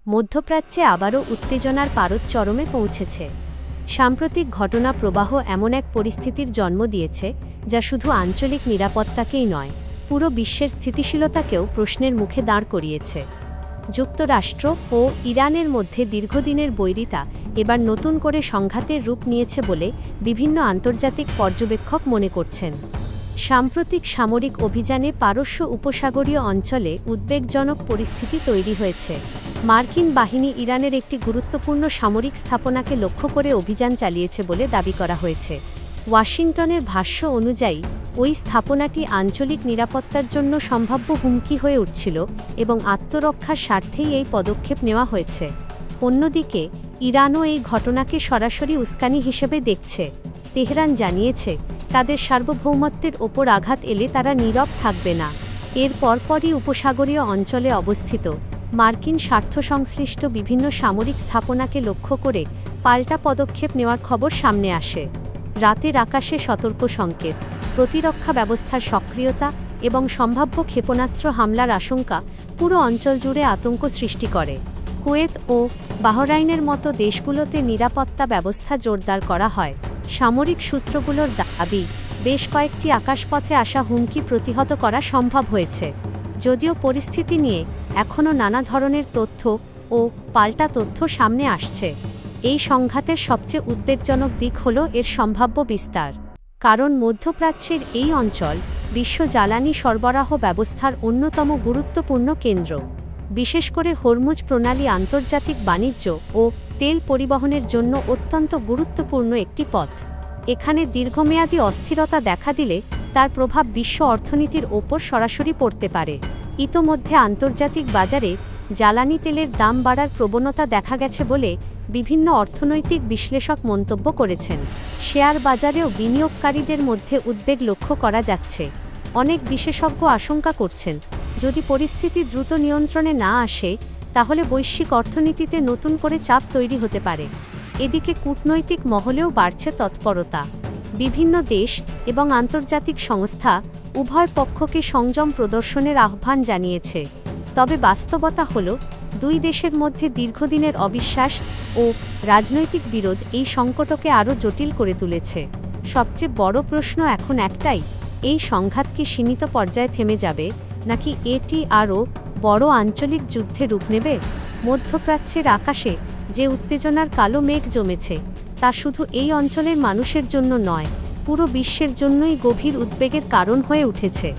মধ্যপ্রাচ্যে আবারও উত্তেজনার পারদ চরমে পৌঁছেছে। সাম্প্রতিক ঘটনা প্রবাহ এমন এক পরিস্থিতির জন্ম দিয়েছে যা শুধু আঞ্চলিক নিরাপত্তাকেই নয়, পুরো বিশ্বের স্থিতিশীলতাকেও প্রশ্নের মুখে দাঁড় করিয়েছে। যুক্তরাষ্ট্র ও ইরানের মধ্যে দীর্ঘদিনের বৈরিতা এবার নতুন করে সংঘাতের রূপ নিয়েছে বলে বিভিন্ন আন্তর্জাতিক পর্যবেক্ষক মনে করছেন। সাম্প্রতিক সামরিক অভিযানে পারস্য উপসাগরীয় অঞ্চলে উদ্বেগজনক পরিস্থিতি তৈরি হয়েছে। মার্কিন বাহিনী ইরানের একটি গুরুত্বপূর্ণ সামরিক স্থাপনাকে লক্ষ্য করে অভিযান চালিয়েছে বলে দাবি করা হয়েছে। ওয়াশিংটনের ভাষ্য অনুযায়ী ওই স্থাপনাটি আঞ্চলিক নিরাপত্তার জন্য সম্ভাব্য হুমকি হয়ে উঠছিল এবং আত্মরক্ষার স্বার্থেই এই পদক্ষেপ নেওয়া হয়েছে। অন্যদিকে ইরানও এই ঘটনাকে সরাসরি উস্কানি হিসেবে দেখছে। তেহরান জানিয়েছে তাদের সার্বভৌমত্বের ওপর আঘাত এলে তারা নীরব থাকবে না। এর পরপরই উপসাগরীয় অঞ্চলে অবস্থিত মার্কিন স্বার্থসংশ্লিষ্ট বিভিন্ন সামরিক স্থাপনাকে লক্ষ্য করে পাল্টা পদক্ষেপ নেওয়ার খবর সামনে আসে। রাতের আকাশে সতর্ক সংকেত, প্রতিরক্ষা ব্যবস্থার সক্রিয়তা এবং সম্ভাব্য ক্ষেপণাস্ত্র হামলার আশঙ্কা পুরো অঞ্চল জুড়ে আতঙ্ক সৃষ্টি করে। কুয়েত ও বাহরাইনের মতো দেশগুলোতে নিরাপত্তা ব্যবস্থা জোরদার করা হয়। সামরিক সূত্রগুলোর দাবি, বেশ কয়েকটি আকাশপথে আসা হুমকি প্রতিহত করা সম্ভব হয়েছে। যদিও পরিস্থিতি নিয়ে এখনও নানা ধরনের তথ্য ও পাল্টা তথ্য সামনে আসছে। এই সংঘাতের সবচেয়ে উদ্বেগজনক দিক হল এর সম্ভাব্য বিস্তার। কারণ মধ্যপ্রাচ্যের এই অঞ্চল বিশ্ব জ্বালানি সরবরাহ ব্যবস্থার অন্যতম গুরুত্বপূর্ণ কেন্দ্র। বিশেষ করে হরমুজ প্রণালী আন্তর্জাতিক বাণিজ্য ও তেল পরিবহনের জন্য অত্যন্ত গুরুত্বপূর্ণ একটি পথ। এখানে দীর্ঘমেয়াদী অস্থিরতা দেখা দিলে তার প্রভাব বিশ্ব অর্থনীতির ওপর সরাসরি পড়তে পারে। ইতোমধ্যে আন্তর্জাতিক বাজারে জ্বালানি তেলের দাম বাড়ার প্রবণতা দেখা গেছে বলে বিভিন্ন অর্থনৈতিক বিশ্লেষক মন্তব্য করেছেন। শেয়ার বাজারেও বিনিয়োগকারীদের মধ্যে উদ্বেগ লক্ষ্য করা যাচ্ছে। অনেক বিশেষজ্ঞ আশঙ্কা করছেন, যদি পরিস্থিতি দ্রুত নিয়ন্ত্রণে না আসে তাহলে বৈশ্বিক অর্থনীতিতে নতুন করে চাপ তৈরি হতে পারে। এদিকে কূটনৈতিক মহলেও বাড়ছে তৎপরতা। বিভিন্ন দেশ এবং আন্তর্জাতিক সংস্থা উভয় পক্ষকে সংযম প্রদর্শনের আহ্বান জানিয়েছে। তবে বাস্তবতা হল, দুই দেশের মধ্যে দীর্ঘদিনের অবিশ্বাস ও রাজনৈতিক বিরোধ এই সংকটকে আরও জটিল করে তুলেছে। সবচেয়ে বড় প্রশ্ন এখন একটাই, এই সংঘাত কি সীমিত পর্যায়ে থেমে যাবে নাকি এটি আরও বড় আঞ্চলিক যুদ্ধে রূপ নেবে? মধ্যপ্রাচ্যের আকাশে যে উত্তেজনার কালো মেঘ জমেছে তা শুধু এই অঞ্চলের মানুষের জন্য নয়, পুরো বিশ্বের জন্যই গভীর উদ্বেগের কারণ হয়ে উঠেছে।